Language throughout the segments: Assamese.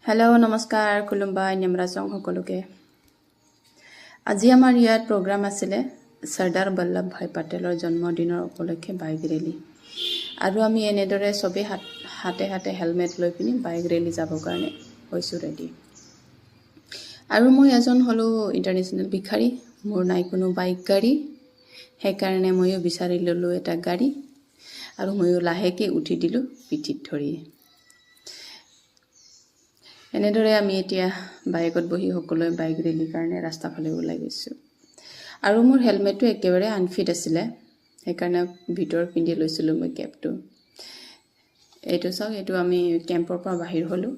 হেল্ল' নমস্কাৰ খুলুমবাই নিমৰাজং সকলোকে আজি আমাৰ ইয়াত প্ৰগ্ৰাম আছিলে চৰ্দাৰ বল্লভ ভাই পেটেলৰ জন্মদিনৰ উপলক্ষে বাইক ৰেলী আৰু আমি এনেদৰে সবে হাতে হাতে হেলমেট লৈ পিনি বাইক ৰেলী যাবৰ কাৰণে হৈছোঁ ৰেডি আৰু মই এজন হলো ইণ্টাৰনেশ্যনেল ভিখাৰী মোৰ নাই কোনো বাইক গাড়ী সেইকাৰণে ময়ো বিচাৰি ল'লোঁ এটা গাড়ী আৰু ময়ো লাহেকে উঠি দিলোঁ পিঠিত ধৰি এনেদৰে আমি এতিয়া বাইকত বহি সকলোৱে বাইক ৰেলীৰ কাৰণে ৰাস্তা ফালে ওলাই গৈছোঁ আৰু মোৰ হেলমেটটো একেবাৰে আনফিট আছিলে সেইকাৰণে ভিতৰ পিন্ধি লৈছিলোঁ মই কেপটো এইটো চাওক এইটো আমি কেম্পৰ পৰা বাহিৰ হ'লোঁ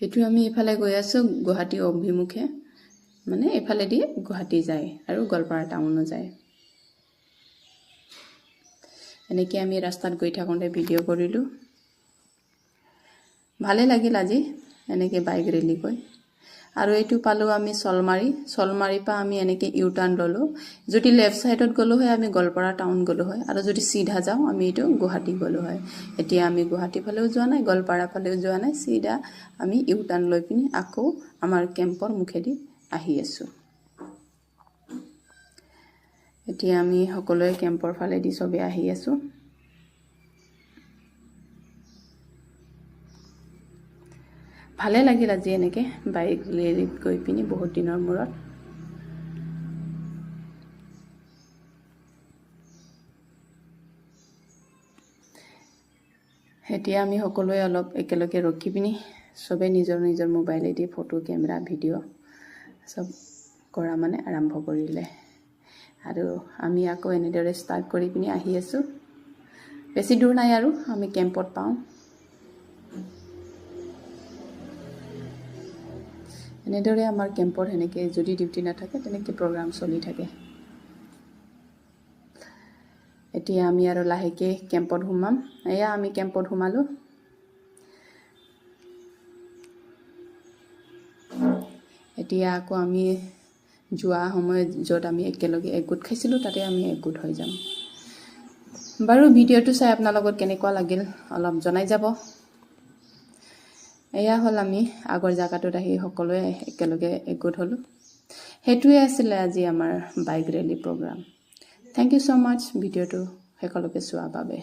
এইটো আমি ইফালে গৈ আছোঁ গুৱাহাটী অভিমুখে মানে এফালে দি গুৱাহাটী যায় আৰু গোৱালপাৰা টাউনো যায় এনেকৈ আমি ৰাস্তাত গৈ থাকোঁতে ভিডিঅ' কৰিলোঁ ভালে লাগিল আজি এনেকৈ বাইক ৰেলী গৈ আৰু এইটো পালোঁ আমি চলমাৰী পৰা আমি এনেকৈ ইউ টাৰ্ণ ল'লোঁ যদি লেফ্ট ছাইডত গ'লোঁ হয় আমি গোৱালপাৰা টাউন গ'লোঁ হয় আৰু যদি চিধা যাওঁ আমি এইটো গুৱাহাটী গ'লোঁ হয় এতিয়া আমি গুৱাহাটী ফালেও যোৱা নাই গোৱালপাৰা ফালেও যোৱা নাই চিধা আমি ইউ টাৰ্ণ লৈ পিনি আকৌ আমাৰ কেম্পৰ মুখেদি আহি আছোঁ এতিয়া আমি সকলোৱে কেম্পৰ ফালেদি চবে আহি আছোঁ ভালে লাগিল আজি এনেকৈ বাইক ৰেলীত গৈ পিনি বহুত দিনৰ মূৰত এতিয়া আমি সকলোৱে অলপ একেলগে ৰখি পিনি চবে নিজৰ নিজৰ মোবাইলেদি ফটো কেমেৰা ভিডিঅ' চব কৰা মানে আৰম্ভ কৰিলে আৰু আমি আকৌ এনেদৰে ষ্টাৰ্ট কৰি পিনি আহি আছোঁ বেছি দূৰ নাই আৰু আমি কেম্পত পাওঁ এনেদৰে আমাৰ কেম্পৰ সেনেকৈ যদি ডিউটি নাথাকে তেনেকৈ প্ৰগ্ৰাম চলি থাকে এতিয়া আমি আৰু লাহেকৈ কেম্পত সোমাম এয়া আমি কেম্পত সোমালোঁ এতিয়া আকৌ আমি যোৱা সময়ত য'ত আমি একেলগে একগোট খাইছিলোঁ তাতে আমি একগোট হৈ যাম বাৰু ভিডিঅ'টো চাই আপোনাৰ লগত কেনেকুৱা লাগিল অলপ জনাই যাব এয়া হ'ল আমি আগৰ জাগাটোত আহি সকলোৱে একেলগে একগোট হ'লোঁ সেইটোৱে আছিলে আজি আমাৰ bike rally programme thank you so' much ভিডিঅ'টো সকলোকে চোৱাৰ বাবে